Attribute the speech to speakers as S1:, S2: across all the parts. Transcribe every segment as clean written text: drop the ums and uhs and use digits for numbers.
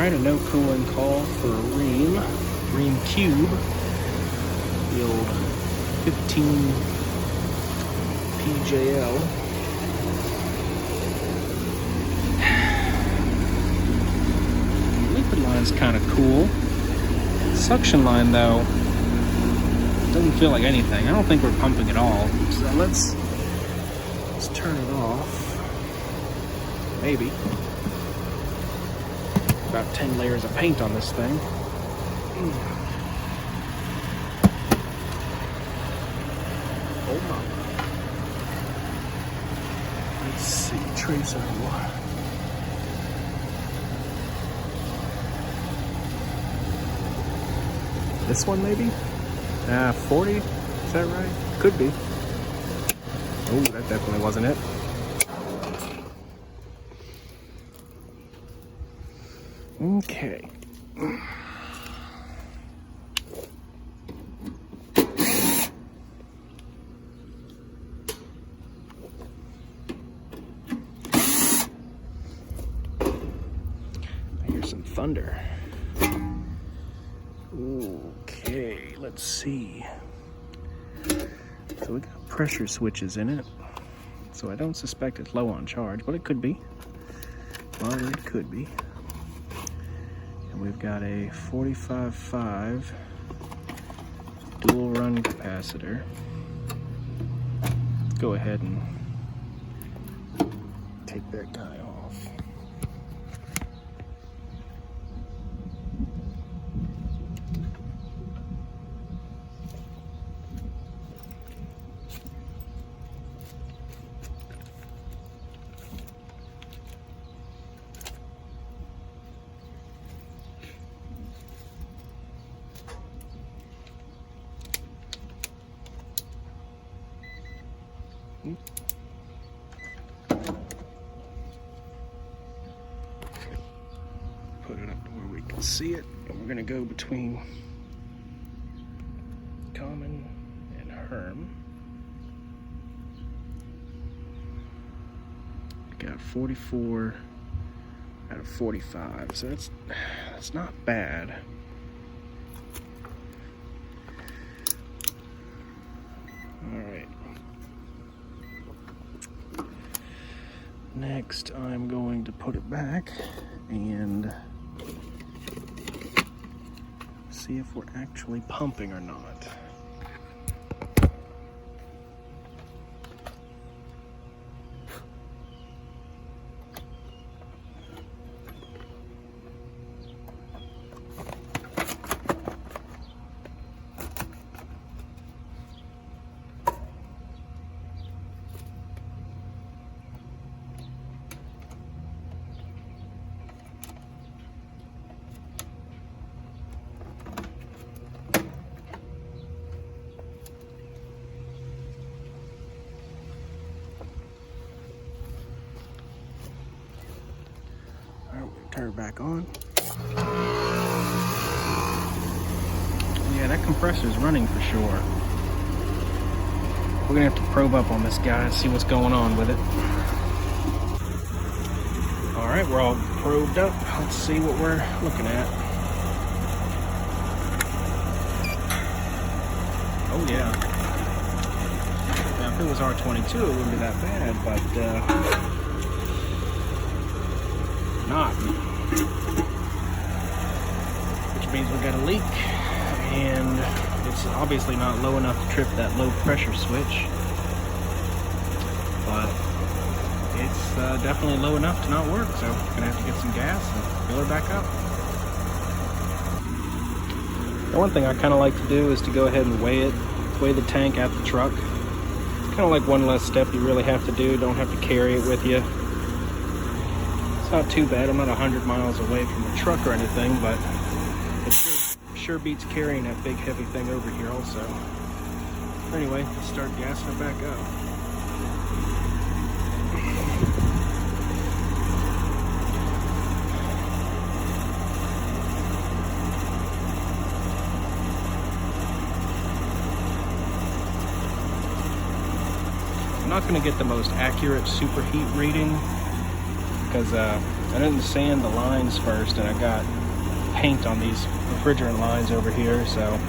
S1: Alright, a no cooling call for Rheem Cube. The old 15 PJL. Liquid line's kind of cool. Suction line though doesn't feel like anything. I don't think we're pumping at all. So let's turn it off. Maybe. About 10 layers of paint on this thing. Oh my. Let's see, trace our this one maybe? 40? Is that right? Could be. Oh, that definitely wasn't it. Okay. I hear some thunder. Okay, let's see. So we got pressure switches in it. So I don't suspect it's low on charge, but it could be. Well, it could be. And we've got a 45.5 dual run capacitor. Let's go ahead and take that guy off. Put it up to where we can see it, and we're gonna go between common and Rheem. We got 44 out of 45, so that's not bad. All right. Next, I'm going to put it back and see if we're actually pumping or not. Turn it back on. Yeah, that compressor's running for sure. We're gonna have to probe up on this guy and see what's going on with it. All right, we're all probed up. Let's see what we're looking at. Oh yeah. Now, if it was R22, it wouldn't be that bad, but not. Which means we got a leak, and it's obviously not low enough to trip that low pressure switch, but it's definitely low enough to not work, so we're gonna have to get some gas and fill her back up. The one thing I kind of like to do is to go ahead and weigh the tank at the truck. It's kind of like one less step you really have to do. Don't have to carry it with you. Not too bad. I'm not 100 miles away from the truck or anything, but it sure beats carrying that big heavy thing over here also. Anyway, let's start gassing it back up. I'm not going to get the most accurate superheat reading because I didn't sand the lines first, and I got paint on these refrigerant lines over here, so.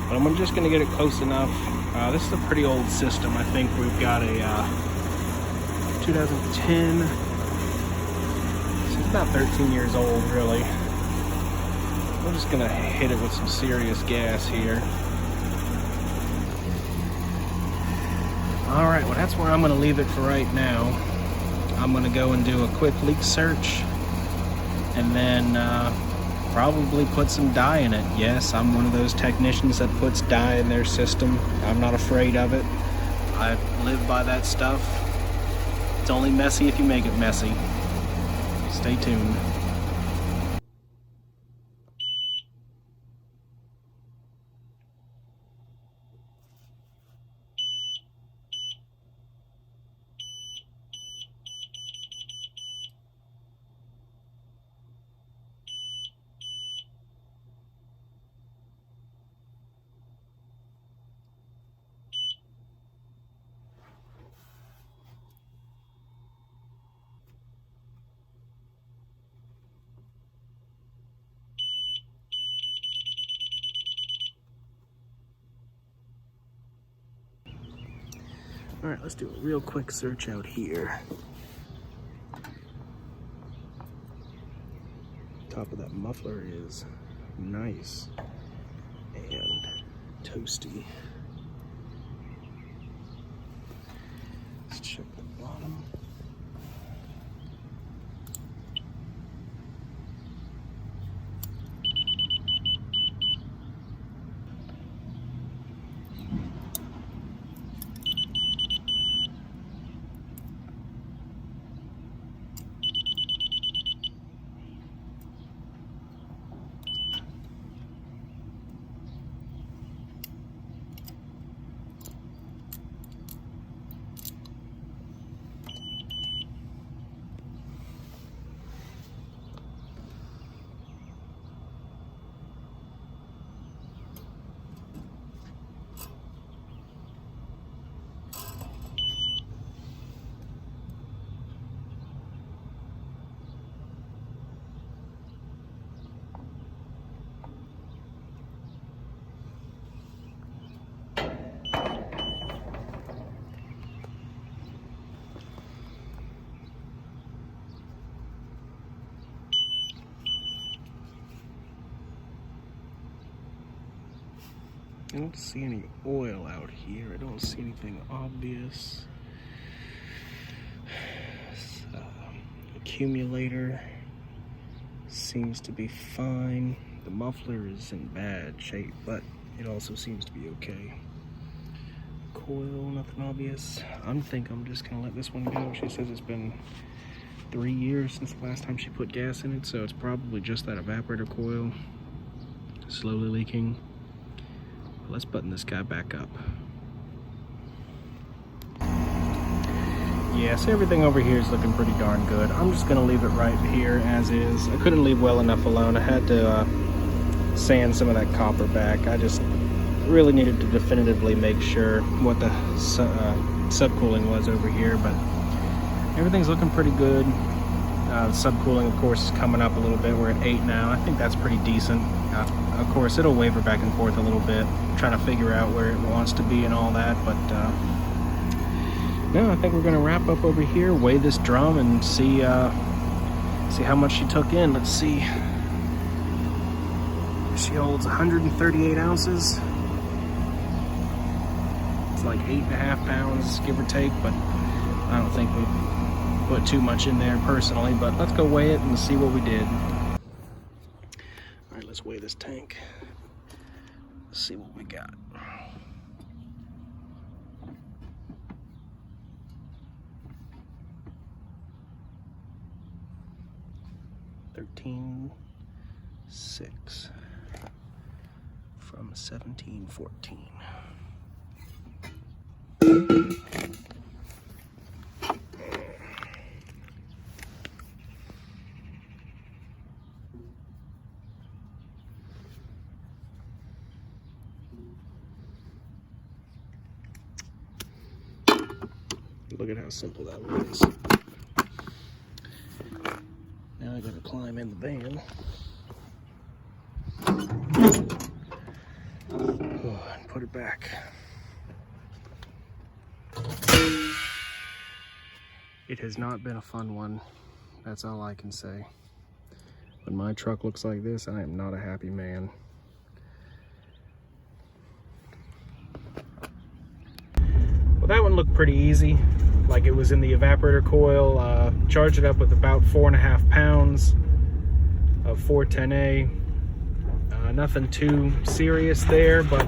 S1: But I'm just gonna get it close enough. This is a pretty old system. I think we've got a 2010. It's about 13 years old, really. I'm just gonna hit it with some serious gas here. All right, well, that's where I'm gonna leave it for right now. I'm gonna go and do a quick leak search, and then probably put some dye in it. Yes, I'm one of those technicians that puts dye in their system. I'm not afraid of it. I live by that stuff. It's only messy if you make it messy. Stay tuned. All right, let's do a real quick search out here. Top of that muffler is nice and toasty. Let's check the bottom. I don't see any oil out here. I don't see anything obvious. Accumulator seems to be fine. The muffler is in bad shape, but it also seems to be okay. Coil, nothing obvious. I think I'm just gonna let this one go. She says it's been 3 years since the last time she put gas in it, so it's probably just that evaporator coil slowly leaking. Let's button this guy back up. Yeah, so everything over here is looking pretty darn good. I'm just gonna leave it right here as is. I couldn't leave well enough alone. I had to sand some of that copper back. I just really needed to definitively make sure what the subcooling was over here, but everything's looking pretty good. The subcooling, of course, is coming up a little bit. We're at 8 now. I think that's pretty decent. Of course, it'll waver back and forth a little bit, trying to figure out where it wants to be and all that, but no, I think we're gonna wrap up over here, weigh this drum, and see how much she took in. Let's see. She holds 138 ounces. It's like 8.5 pounds, give or take, but I don't think we put too much in there personally, but let's go weigh it and see what we did. All right, let's weigh this tank. Let's see what we got. $13.6 from 1714. Look at how simple that was. I gotta climb in the van. Oh, and put it back. It has not been a fun one. That's all I can say. When my truck looks like this, I am not a happy man. Well, that one looked pretty easy. Like it was in the evaporator coil. Charged it up with about 4.5 pounds of 410A. Nothing too serious there, but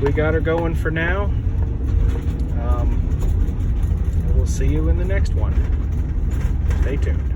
S1: we got her going for now. And we'll see you in the next one. Stay tuned.